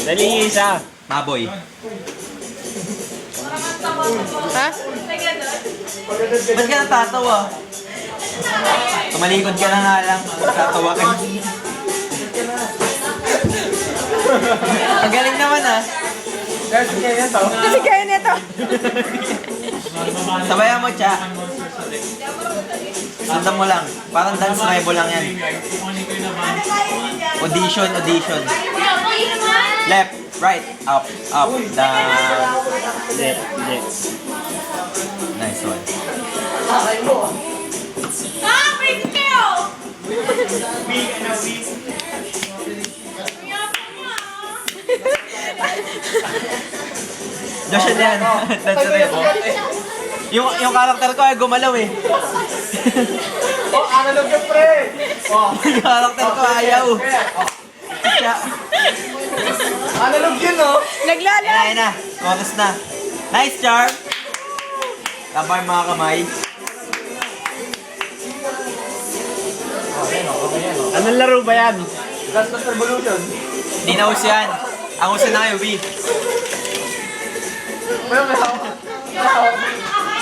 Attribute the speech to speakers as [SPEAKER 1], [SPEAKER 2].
[SPEAKER 1] Dali isa.
[SPEAKER 2] Baboy.
[SPEAKER 3] Ha?
[SPEAKER 2] Ba't ka natatawa? Tumalikod ka na nga lang. Tatawa ka. Ang galing naman ah.
[SPEAKER 3] Kasi kaya nito.
[SPEAKER 2] Sabayan mo, Cha. Sundan mo lang. Parang dance rival lang yan. Audition, audition. Left, right, up, down.
[SPEAKER 1] Left.
[SPEAKER 2] Nice one. Joshua na yan. Dance rin. Yung karakter ko ay gumalaw eh.
[SPEAKER 4] Oh, analog yung pre! Oh,
[SPEAKER 2] Yung karakter ko ayaw. Siya.
[SPEAKER 4] analog yun, oh!
[SPEAKER 3] Naglalag.
[SPEAKER 2] Ayun na. Chorus na. Nice, Charm. Tama yung mga kamay.
[SPEAKER 1] Anong laro ba yan?
[SPEAKER 4] Last Revolution.
[SPEAKER 2] Hindi na uso yan. Ang uso na kayo, B.
[SPEAKER 4] May hawak.